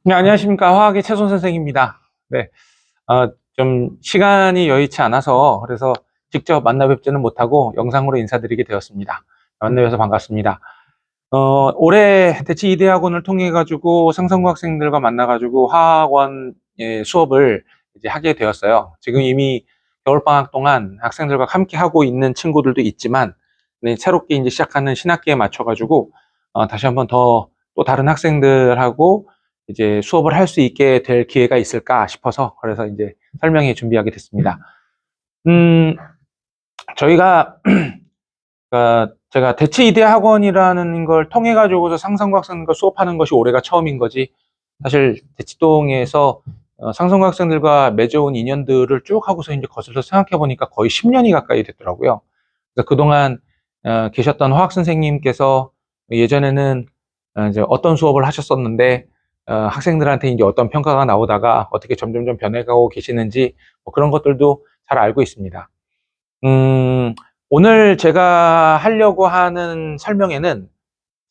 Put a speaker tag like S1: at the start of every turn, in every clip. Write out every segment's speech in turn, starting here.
S1: 네, 안녕하십니까. 화학의 최손 선생입니다. 네, 좀 시간이 여의치 않아서 그래서 직접 만나 뵙지는 못하고 영상으로 인사드리게 되었습니다. 만나 뵈서 반갑습니다. 올해 대치 이대학원을 통해 가지고 상상고 학생들과 만나 가지고 화학원 수업을 이제 하게 되었어요. 지금 이미 겨울방학 동안 학생들과 함께 하고 있는 친구들도 있지만, 네, 새롭게 이제 시작하는 신학기에 맞춰 가지고 다시 한번 더 또 다른 학생들하고 이제 수업을 할 수 있게 될 기회가 있을까 싶어서 그래서 이제 설명회 준비하게 됐습니다. 음, 저희가 제가 대치 이대 학원이라는 걸 통해 가지고서 상상고 학생들과 수업하는 것이 올해가 처음인 거지, 사실 대치동에서 상상고 학생들과 맺어온 인연들을 쭉 하고서 이제 거슬러 생각해 보니까 거의 10년이 가까이 됐더라고요. 그래서 그동안 계셨던 화학 선생님께서 예전에는 이제 어떤 수업을 하셨었는데 학생들한테 이제 어떤 평가가 나오다가 어떻게 점점점 변해가고 계시는지 뭐 그런 것들도 잘 알고 있습니다. 오늘 제가 하려고 하는 설명에는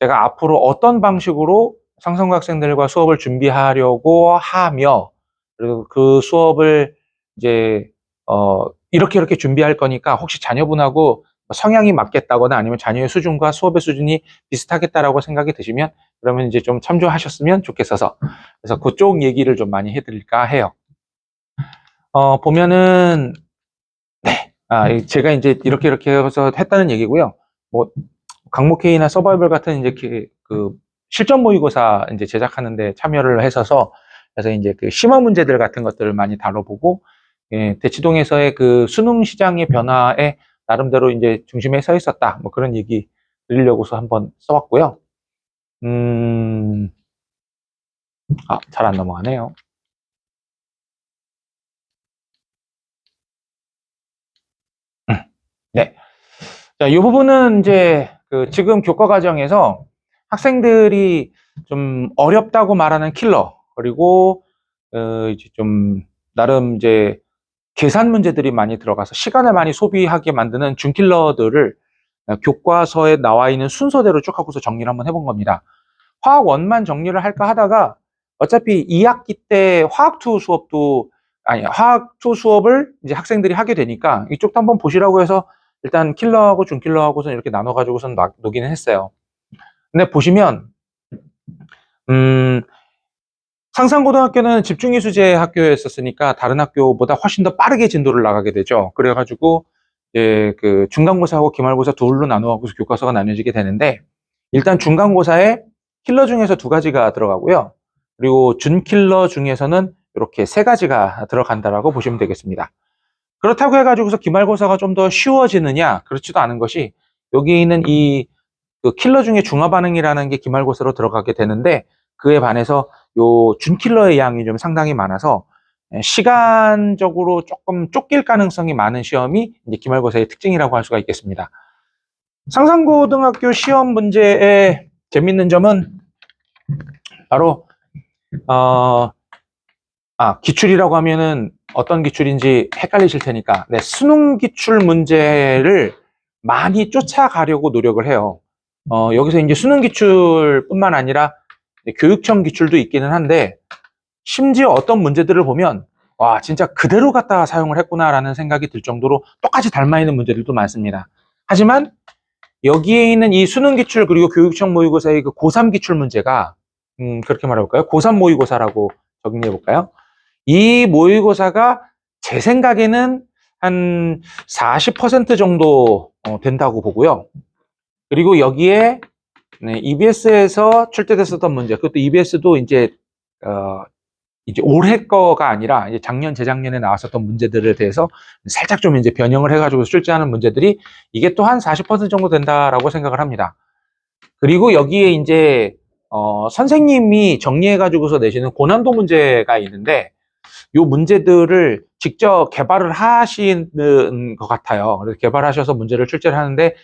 S1: 제가 앞으로 어떤 방식으로 상상고 학생들과 수업을 준비하려고 하며, 그리고 그 수업을 이제 이렇게 준비할 거니까 혹시 자녀분하고 성향이 맞겠다거나 아니면 자녀의 수준과 수업의 수준이 비슷하겠다라고 생각이 드시면 그러면 이제 좀 참조하셨으면 좋겠어서 그래서 그쪽 얘기를 좀 많이 해드릴까 해요. 보면은 네, 제가 이제 이렇게 해서 했다는 얘기고요. 뭐 강목회의나 서바이벌 같은 이제 그 실전 모의고사 이제 제작하는데 참여를 했어서 그래서 이제 그 심화 문제들 같은 것들을 많이 다뤄보고, 예, 대치동에서의 그 수능 시장의 변화에 나름대로 이제 중심에 서 있었다. 뭐 그런 얘기 드리려고서 한번 써왔고요. 잘 안 넘어가네요. 네. 자, 이 부분은 이제 그 지금 교과 과정에서 학생들이 좀 어렵다고 말하는 킬러, 그리고 이제 좀 나름 이제 계산 문제들이 많이 들어가서 시간을 많이 소비하게 만드는 준킬러들을 교과서에 나와 있는 순서대로 쭉 하고서 정리를 한번 해본 겁니다. 화학 원만 정리를 할까 하다가 어차피 2학기 때 화학2 수업도, 아니, 화학2 수업을 이제 학생들이 하게 되니까 이쪽도 한번 보시라고 해서 일단 킬러하고 준킬러하고선 이렇게 나눠가지고선 놓기는 했어요. 근데 보시면, 음, 상상고등학교는 집중이수제 학교였었으니까 다른 학교보다 훨씬 더 빠르게 진도를 나가게 되죠. 그래가지고 이제 그 중간고사하고 기말고사 둘로 나누어서 교과서가 나눠지게 되는데, 일단 중간고사에 킬러 중에서 2가지가 들어가고요. 그리고 준킬러 중에서는 이렇게 3가지가 들어간다라고 보시면 되겠습니다. 그렇다고 해가지고서 기말고사가 좀 더 쉬워지느냐? 그렇지도 않은 것이, 여기 있는 그 킬러 중에 중화 반응이라는 게 기말고사로 들어가게 되는데, 그에 반해서 요 준킬러의 양이 좀 상당히 많아서 시간적으로 조금 쫓길 가능성이 많은 시험이 이제 기말고사의 특징이라고 할 수가 있겠습니다. 상상고등학교 시험 문제의 재밌는 점은 바로 기출이라고 하면은 어떤 기출인지 헷갈리실 테니까, 네, 수능 기출 문제를 많이 쫓아가려고 노력을 해요. 여기서 이제 수능 기출뿐만 아니라 교육청 기출도 있기는 한데, 심지어 어떤 문제들을 보면 와, 진짜 그대로 갖다 사용을 했구나라는 생각이 들 정도로 똑같이 닮아 있는 문제들도 많습니다. 하지만 여기에 있는 이 수능 기출 그리고 교육청 모의고사의 그 고3 기출 문제가, 그렇게 말해볼까요? 고3 모의고사라고 정리해볼까요? 이 모의고사가 제 생각에는 한 40% 정도 된다고 보고요. 그리고 여기에 EBS에서 출제됐었던 문제, 그것도 EBS도 이제 올해 거가 아니라 이제 작년, 재작년에 나왔었던 문제들에 대해서 살짝 좀 이제 변형을 해가지고 출제하는 문제들이 이게 또 한 40% 정도 된다라고 생각을 합니다. 그리고 여기에 이제 선생님이 정리해가지고서 내시는 고난도 문제가 있는데, 요 문제들을 직접 개발을 하시는 것 같아요. 그래서 개발하셔서 문제를 출제를 하는데,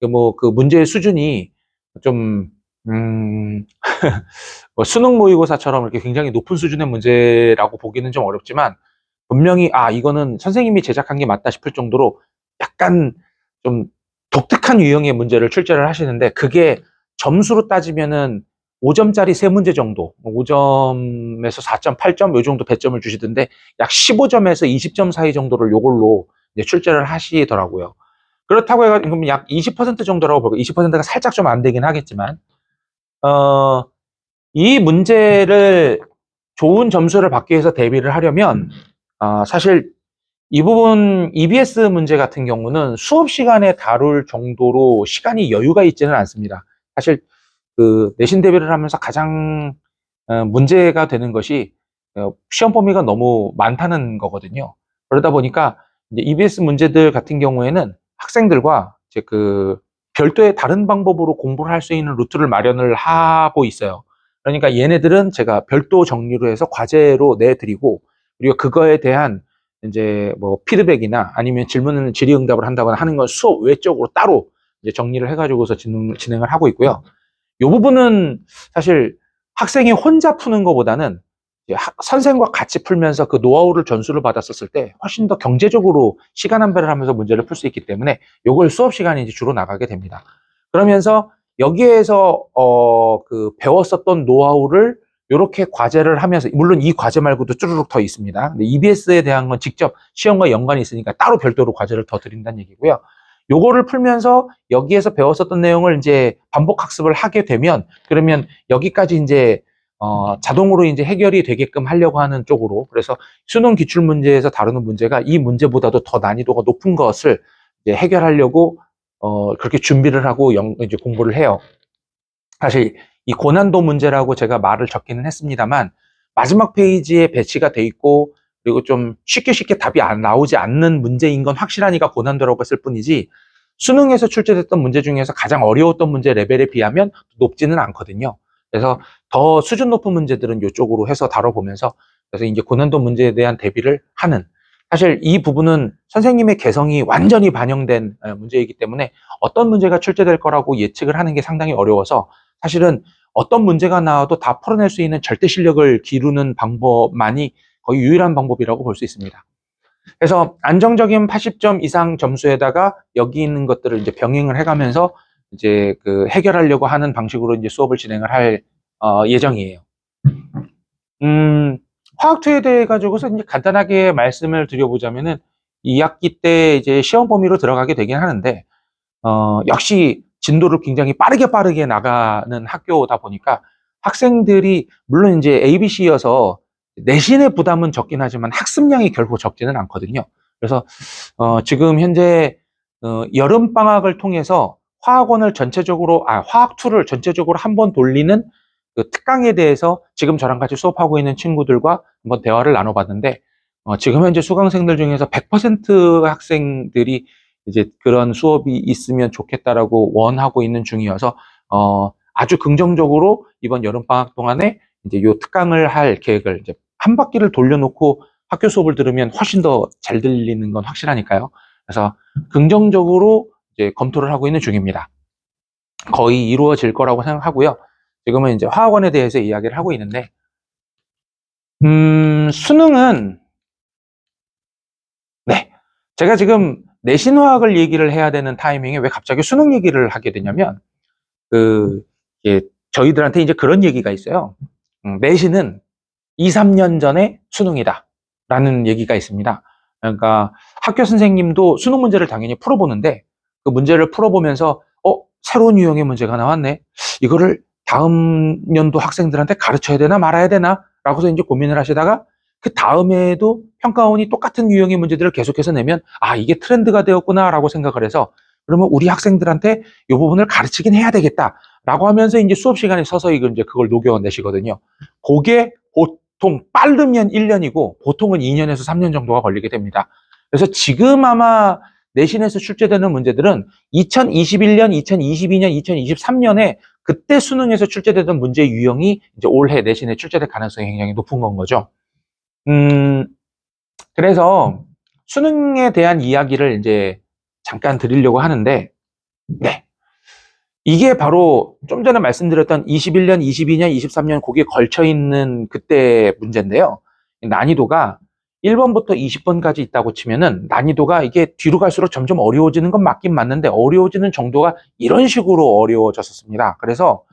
S1: 그 문제의 수준이 좀, 뭐 수능 모의고사처럼 이렇게 굉장히 높은 수준의 문제라고 보기는 좀 어렵지만, 분명히, 이거는 선생님이 제작한 게 맞다 싶을 정도로 약간 좀 독특한 유형의 문제를 출제를 하시는데, 그게 점수로 따지면은 5점짜리 세 문제 정도, 5점에서 4.8점 요 정도 배점을 주시던데 약 15점에서 20점 사이 정도를 요걸로 이제 출제를 하시더라고요. 그렇다고 해서 그럼 약 20% 정도라고 볼까요? 20%가 살짝 좀 안 되긴 하겠지만, 이 문제를 좋은 점수를 받기 위해서 대비를 하려면, 사실 이 부분 EBS 문제 같은 경우는 수업 시간에 다룰 정도로 시간이 여유가 있지는 않습니다. 사실 그 내신 대비를 하면서 가장 문제가 되는 것이 시험 범위가 너무 많다는 거거든요. 그러다 보니까 이제 EBS 문제들 같은 경우에는 학생들과 이제 그 별도의 다른 방법으로 공부를 할 수 있는 루트를 마련을 하고 있어요. 그러니까 얘네들은 제가 별도 정리로 해서 과제로 내드리고, 그리고 그거에 대한 이제 뭐 피드백이나 아니면 질문을 질의응답을 한다거나 하는 건 수업 외적으로 따로 이제 정리를 해가지고서 진행을 하고 있고요. 이 부분은 사실 학생이 혼자 푸는 것보다는 선생과 같이 풀면서 그 노하우를 전수를 받았었을 때 훨씬 더 경제적으로 시간 안배를 하면서 문제를 풀 수 있기 때문에 이걸 수업 시간이 이제 주로 나가게 됩니다. 그러면서 여기에서 그 배웠었던 노하우를 이렇게 과제를 하면서, 물론 이 과제 말고도 쭈루룩 더 있습니다. 근데 EBS에 대한 건 직접 시험과 연관이 있으니까 따로 별도로 과제를 더 드린다는 얘기고요. 요거를 풀면서 여기에서 배웠었던 내용을 이제 반복 학습을 하게 되면, 그러면 여기까지 이제 자동으로 이제 해결이 되게끔 하려고 하는 쪽으로, 그래서 수능 기출 문제에서 다루는 문제가 이 문제보다도 더 난이도가 높은 것을 이제 해결하려고 그렇게 준비를 하고 이제 공부를 해요. 사실 이 고난도 문제라고 제가 말을 적기는 했습니다만, 마지막 페이지에 배치가 돼 있고 그리고 좀 쉽게 답이 나오지 않는 문제인 건 확실하니까 고난도라고 했을 뿐이지, 수능에서 출제됐던 문제 중에서 가장 어려웠던 문제 레벨에 비하면 높지는 않거든요. 그래서 더 수준 높은 문제들은 이쪽으로 해서 다뤄보면서, 그래서 이제 고난도 문제에 대한 대비를 하는, 사실 이 부분은 선생님의 개성이 완전히 반영된 문제이기 때문에 어떤 문제가 출제될 거라고 예측을 하는 게 상당히 어려워서, 사실은 어떤 문제가 나와도 다 풀어낼 수 있는 절대 실력을 기르는 방법만이 거의 유일한 방법이라고 볼 수 있습니다. 그래서 안정적인 80점 이상 점수에다가 여기 있는 것들을 이제 병행을 해가면서 이제 그 해결하려고 하는 방식으로 이제 수업을 진행을 할 예정이에요. 화학2에 대해 가지고서 이제 간단하게 말씀을 드려보자면은 2학기 때 이제 시험 범위로 들어가게 되긴 하는데, 역시 진도를 굉장히 빠르게 나가는 학교다 보니까 학생들이 물론 이제 ABC여서 내신의 부담은 적긴 하지만 학습량이 결코 적지는 않거든요. 그래서 지금 현재 여름 방학을 통해서 화학원을 전체적으로 화학2를 전체적으로 한번 돌리는 그 특강에 대해서 지금 저랑 같이 수업하고 있는 친구들과 한번 대화를 나눠봤는데, 지금 현재 수강생들 중에서 100% 학생들이 이제 그런 수업이 있으면 좋겠다라고 원하고 있는 중이어서 아주 긍정적으로 이번 여름방학 동안에 이제 요 특강을 할 계획을, 이제 한 바퀴를 돌려놓고 학교 수업을 들으면 훨씬 더 잘 들리는 건 확실하니까요. 그래서 긍정적으로 이제 검토를 하고 있는 중입니다. 거의 이루어질 거라고 생각하고요. 지금은 이제 화학원에 대해서 이야기를 하고 있는데, 수능은, 네, 제가 지금 내신화학을 얘기를 해야 되는 타이밍에 왜 갑자기 수능 얘기를 하게 되냐면, 그, 예, 저희들한테 이제 그런 얘기가 있어요. 내신은 2, 3년 전에 수능이다 라는 얘기가 있습니다. 그러니까 학교 선생님도 수능 문제를 당연히 풀어보는데, 그 문제를 풀어보면서 새로운 유형의 문제가 나왔네, 이거를 다음 연도 학생들한테 가르쳐야 되나 말아야 되나 라고서 이제 고민을 하시다가, 그 다음에도 평가원이 똑같은 유형의 문제들을 계속해서 내면 이게 트렌드가 되었구나 라고 생각을 해서, 그러면 우리 학생들한테 이 부분을 가르치긴 해야 되겠다 라고 하면서 이제 수업 시간에 서서히 이제 그걸 녹여내시거든요. 그게 보통 빠르면 1년이고 보통은 2년에서 3년 정도가 걸리게 됩니다. 그래서 지금 아마 내신에서 출제되는 문제들은 2021년, 2022년, 2023년에 그때 수능에서 출제되던 문제 유형이 이제 올해 내신에 출제될 가능성이 굉장히 높은 건 거죠. 그래서 수능에 대한 이야기를 이제 잠깐 드리려고 하는데, 네, 이게 바로 좀 전에 말씀드렸던 21년, 22년, 23년 거기에 걸쳐 있는 그때 문제인데요. 난이도가 1번부터 20번까지 있다고 치면은 난이도가 이게 뒤로 갈수록 점점 어려워지는 건 맞긴 맞는데, 어려워지는 정도가 이런 식으로 어려워졌었습니다. 그래서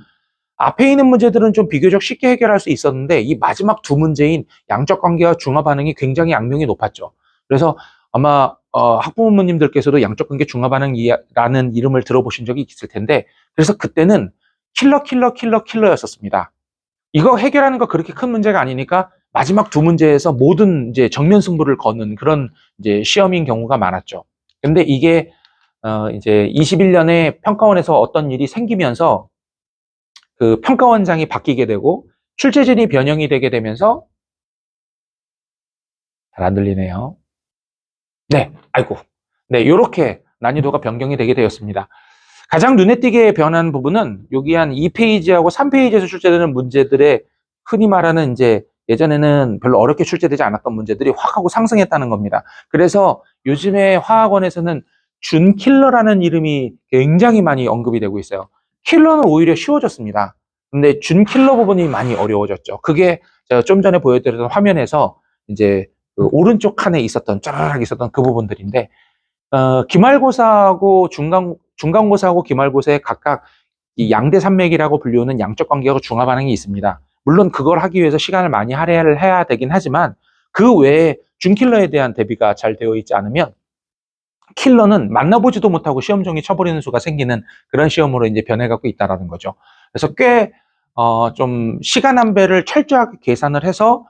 S1: 앞에 있는 문제들은 좀 비교적 쉽게 해결할 수 있었는데 이 마지막 두 문제인 양적 관계와 중화 반응이 굉장히 악명이 높았죠. 그래서 아마 학부모님들께서도 양적 관계 중화 반응이라는 이름을 들어보신 적이 있을 텐데 그래서 그때는 킬러였었습니다. 이거 해결하는 거 그렇게 큰 문제가 아니니까 마지막 두 문제에서 모든 이제 정면 승부를 거는 그런 이제 시험인 경우가 많았죠. 근데 이게 이제 21년에 평가원에서 어떤 일이 생기면서 그 평가원장이 바뀌게 되고 출제진이 변형이 되게 되면서 잘 안 들리네요. 네, 아이고. 네, 요렇게 난이도가 변경이 되게 되었습니다. 가장 눈에 띄게 변한 부분은 여기 한 2페이지하고 3페이지에서 출제되는 문제들의 흔히 말하는 이제 예전에는 별로 어렵게 출제되지 않았던 문제들이 확 하고 상승했다는 겁니다. 그래서 요즘에 화학원에서는 준킬러라는 이름이 굉장히 많이 언급이 되고 있어요. 킬러는 오히려 쉬워졌습니다. 근데 준킬러 부분이 많이 어려워졌죠. 그게 제가 좀 전에 보여드렸던 화면에서 이제 그 오른쪽 칸에 있었던 쫘라락 있었던 그 부분들인데 기말고사하고 중간고사하고 기말고사에 각각 이 양대 산맥이라고 불리우는 양적 관계하고 중화 반응이 있습니다. 물론 그걸 하기 위해서 시간을 많이 할애를 해야 되긴 하지만 그 외에 준킬러에 대한 대비가 잘 되어 있지 않으면 킬러는 만나보지도 못하고 시험 종이 쳐버리는 수가 생기는 그런 시험으로 이제 변해가고 있다라는 거죠. 그래서 꽤 좀 시간 안배를 철저하게 계산을 해서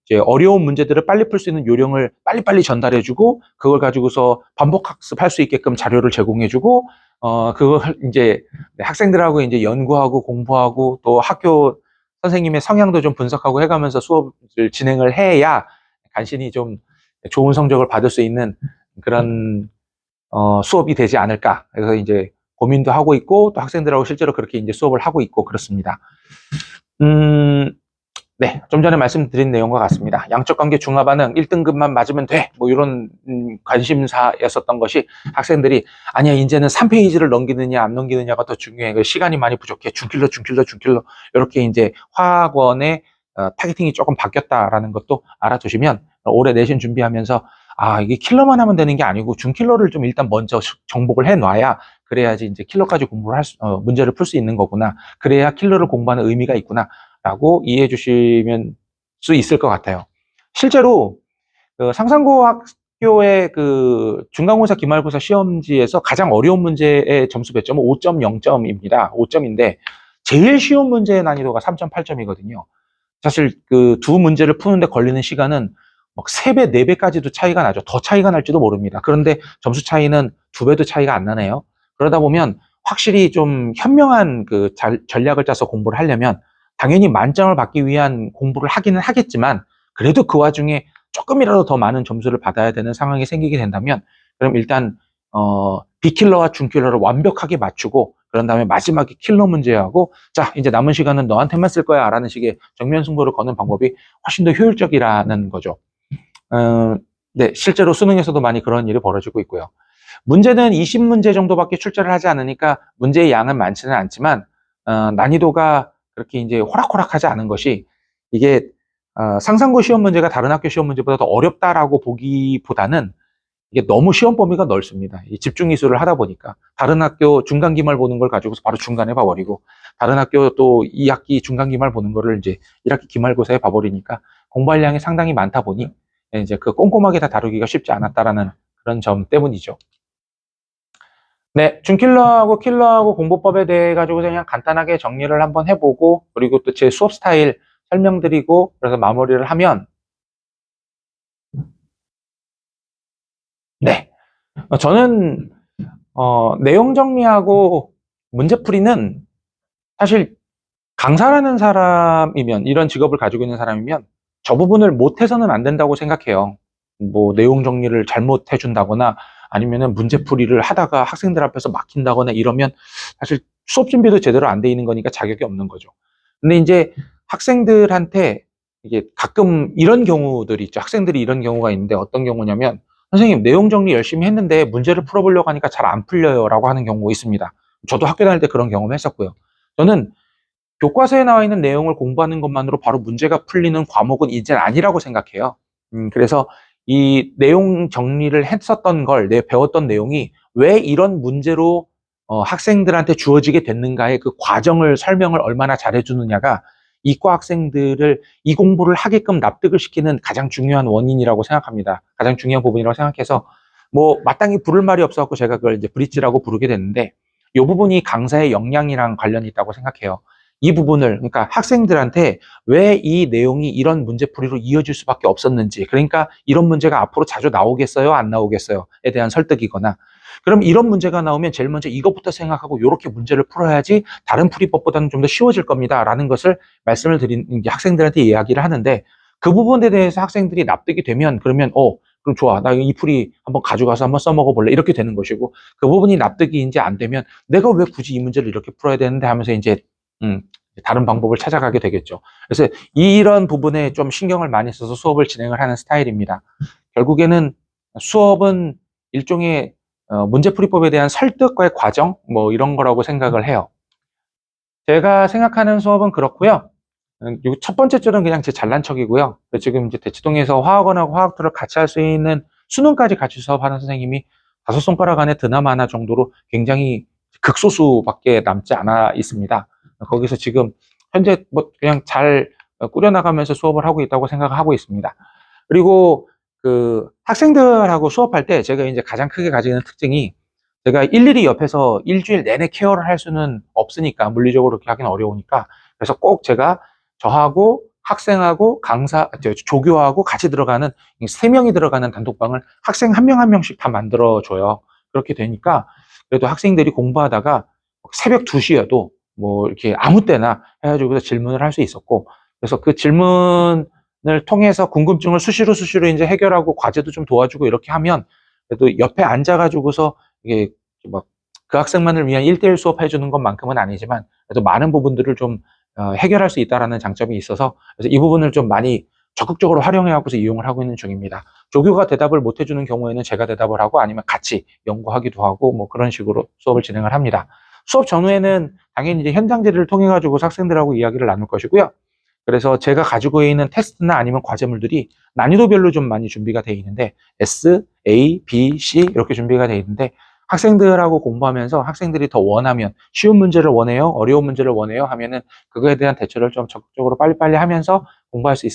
S1: 이제 어려운 문제들을 빨리 풀 수 있는 요령을 빨리빨리 전달해주고 그걸 가지고서 반복 학습할 수 있게끔 자료를 제공해주고 그걸 이제 학생들하고 이제 연구하고 공부하고 또 학교 선생님의 성향도 좀 분석하고 해가면서 수업을 진행을 해야 간신히 좀 좋은 성적을 받을 수 있는 그런 수업이 되지 않을까. 그래서 이제 고민도 하고 있고 또 학생들하고 실제로 그렇게 이제 수업을 하고 있고 그렇습니다. 네, 좀 전에 말씀드린 내용과 같습니다. 양적 관계 중화 반응 1등급만 맞으면 돼. 뭐 이런 관심사였었던 것이 학생들이 아니야, 이제는 3페이지를 넘기느냐 안 넘기느냐가 더 중요해. 시간이 많이 부족해. 준킬러 이렇게 이제 화학원의 타겟팅이 조금 바뀌었다라는 것도 알아두시면 올해 내신 준비하면서 이게 킬러만 하면 되는 게 아니고 준킬러를 좀 일단 먼저 정복을 해 놔야 그래야지 이제 킬러까지 공부를 문제를 풀 수 있는 거구나. 그래야 킬러를 공부하는 의미가 있구나. 라고 이해해 주시면 수 있을 것 같아요. 실제로 그 상산고학교의 그 중간고사 기말고사 시험지에서 가장 어려운 문제의 점수 배점은 5.0점입니다. 5점인데 제일 쉬운 문제의 난이도가 3.8점이거든요. 사실 그 두 문제를 푸는데 걸리는 시간은 막 3배, 4배까지도 차이가 나죠. 더 차이가 날지도 모릅니다. 그런데 점수 차이는 2배도 차이가 안 나네요. 그러다 보면 확실히 좀 현명한 그 전략을 짜서 공부를 하려면 당연히 만점을 받기 위한 공부를 하기는 하겠지만 그래도 그 와중에 조금이라도 더 많은 점수를 받아야 되는 상황이 생기게 된다면 그럼 일단 비킬러와 준킬러를 완벽하게 맞추고 그런 다음에 마지막에 킬러 문제하고 자 이제 남은 시간은 너한테만 쓸 거야 라는 식의 정면 승부를 거는 방법이 훨씬 더 효율적이라는 거죠. 네, 실제로 수능에서도 많이 그런 일이 벌어지고 있고요. 문제는 20문제 정도밖에 출제를 하지 않으니까 문제의 양은 많지는 않지만 난이도가 그렇게 이제 호락호락하지 않은 것이 이게 상상고 시험 문제가 다른 학교 시험 문제보다 더 어렵다라고 보기보다는 이게 너무 시험 범위가 넓습니다. 이 집중 이수를 하다 보니까 다른 학교 중간 기말 보는 걸 가지고서 바로 중간에 봐버리고 다른 학교 또 2학기 중간 기말 보는 거를 이제 1학기 기말고사에 봐버리니까 공부할 양이 상당히 많다 보니 이제 그 꼼꼼하게 다 다루기가 쉽지 않았다라는 그런 점 때문이죠. 네, 준킬러하고 킬러하고 공부법에 대해 가지고 그냥 간단하게 정리를 한번 해보고 그리고 또 제 수업 스타일 설명드리고 그래서 마무리를 하면 네, 저는 내용 정리하고 문제풀이는 사실 강사라는 사람이면 이런 직업을 가지고 있는 사람이면 저 부분을 못해서는 안 된다고 생각해요. 뭐 내용 정리를 잘못해 준다거나 아니면은 문제풀이를 하다가 학생들 앞에서 막힌다거나 이러면 사실 수업 준비도 제대로 안 돼 있는 거니까 자격이 없는 거죠. 근데 이제 학생들한테 이게 가끔 이런 경우들이 있죠. 학생들이 이런 경우가 있는데 어떤 경우냐면 선생님 내용 정리 열심히 했는데 문제를 풀어보려고 하니까 잘 안 풀려요 라고 하는 경우가 있습니다. 저도 학교 다닐 때 그런 경험 했었고요. 저는 교과서에 나와 있는 내용을 공부하는 것만으로 바로 문제가 풀리는 과목은 이제 아니라고 생각해요. 그래서 이 내용 정리를 했었던 걸, 내 배웠던 내용이 왜 이런 문제로 학생들한테 주어지게 됐는가의 그 과정을 설명을 얼마나 잘해주느냐가 이과 학생들을 이 공부를 하게끔 납득을 시키는 가장 중요한 원인이라고 생각합니다. 가장 중요한 부분이라고 생각해서 뭐 마땅히 부를 말이 없어갖고 제가 그걸 이제 브릿지라고 부르게 됐는데 이 부분이 강사의 역량이랑 관련이 있다고 생각해요. 이 부분을 그러니까 학생들한테 왜 이 내용이 이런 문제풀이로 이어질 수밖에 없었는지 그러니까 이런 문제가 앞으로 자주 나오겠어요? 안 나오겠어요?에 대한 설득이거나 그럼 이런 문제가 나오면 제일 먼저 이것부터 생각하고 이렇게 문제를 풀어야지 다른 풀이법보다는 좀 더 쉬워질 겁니다. 라는 것을 말씀을 드린 학생들한테 이야기를 하는데 그 부분에 대해서 학생들이 납득이 되면 그러면 그럼 좋아. 나 이 풀이 한번 가져가서 한번 써먹어 볼래. 이렇게 되는 것이고 그 부분이 납득이 이제 안 되면 내가 왜 굳이 이 문제를 이렇게 풀어야 되는데 하면서 이제 다른 방법을 찾아가게 되겠죠. 그래서 이런 부분에 좀 신경을 많이 써서 수업을 진행을 하는 스타일입니다. 결국에는 수업은 일종의 문제풀이법에 대한 설득과의 과정 뭐 이런 거라고 생각을 해요. 제가 생각하는 수업은 그렇고요. 첫 번째 줄은 그냥 제 잘난 척이고요. 지금 이제 대치동에서 화학원하고 화학투를 같이 할 수 있는 수능까지 같이 수업하는 선생님이 5손가락 안에 드나마나 정도로 굉장히 극소수밖에 남지 않아 있습니다. 거기서 지금 현재 뭐 그냥 잘 꾸려나가면서 수업을 하고 있다고 생각하고 있습니다. 그리고 그 학생들하고 수업할 때 제가 이제 가장 크게 가지는 특징이 제가 일일이 옆에서 일주일 내내 케어를 할 수는 없으니까 물리적으로 그렇게 하기는 어려우니까 그래서 꼭 제가 저하고 학생하고 강사, 조교하고 같이 들어가는 3명이 들어가는 단톡방을 학생 한 명 한 명씩 다 만들어줘요. 그렇게 되니까 그래도 학생들이 공부하다가 새벽 2시여도 뭐 이렇게 아무 때나 해가지고 질문을 할 수 있었고 그래서 그 질문을 통해서 궁금증을 수시로 이제 해결하고 과제도 좀 도와주고 이렇게 하면 그래도 옆에 앉아가지고서 이게 막 그 학생만을 위한 1대1 수업해 주는 것만큼은 아니지만 그래도 많은 부분들을 좀 해결할 수 있다라는 장점이 있어서 그래서 이 부분을 좀 많이 적극적으로 활용해 갖고서 이용을 하고 있는 중입니다. 조교가 대답을 못 해주는 경우에는 제가 대답을 하고 아니면 같이 연구하기도 하고 뭐 그런 식으로 수업을 진행을 합니다. 수업 전후에는 당연히 이제 현장지를 통해 가지고 학생들하고 이야기를 나눌 것이고요. 그래서 제가 가지고 있는 테스트나 아니면 과제물들이 난이도별로 좀 많이 준비가 되어 있는데 S, A, B, C 이렇게 준비가 되어 있는데 학생들하고 공부하면서 학생들이 더 원하면 쉬운 문제를 원해요? 어려운 문제를 원해요? 하면은 그거에 대한 대처를 좀 적극적으로 빨리빨리 하면서 공부할 수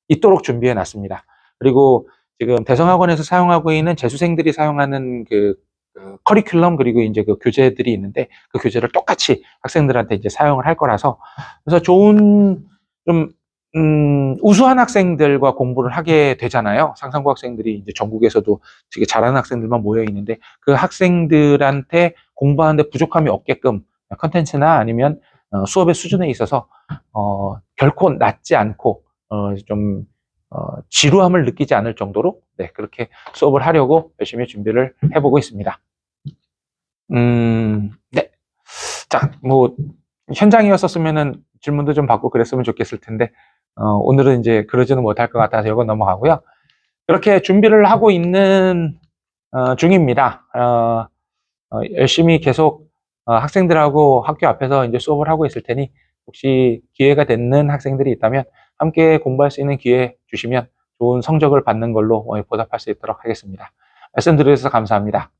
S1: 있도록 준비해 놨습니다. 그리고 지금 대성학원에서 사용하고 있는 재수생들이 사용하는 그 커리큘럼 그리고 이제 그 교재들이 있는데 그 교재를 똑같이 학생들한테 이제 사용을 할 거라서 그래서 좋은 좀 우수한 학생들과 공부를 하게 되잖아요. 상상고 학생들이 이제 전국에서도 되게 잘하는 학생들만 모여 있는데 그 학생들한테 공부하는데 부족함이 없게끔 컨텐츠나 아니면 수업의 수준에 있어서 결코 낮지 않고 좀 지루함을 느끼지 않을 정도로 네, 그렇게 수업을 하려고 열심히 준비를 해보고 있습니다. 네. 자, 뭐 현장이었었으면은 질문도 좀 받고 그랬으면 좋겠을 텐데 오늘은 이제 그러지는 못할 것 같아서 이건 넘어가고요. 그렇게 준비를 하고 있는 중입니다. 열심히 계속 학생들하고 학교 앞에서 이제 수업을 하고 있을 테니 혹시 기회가 되는 학생들이 있다면 함께 공부할 수 있는 기회 주시면 좋은 성적을 받는 걸로 보답할 수 있도록 하겠습니다. 말씀드려주셔서 감사합니다.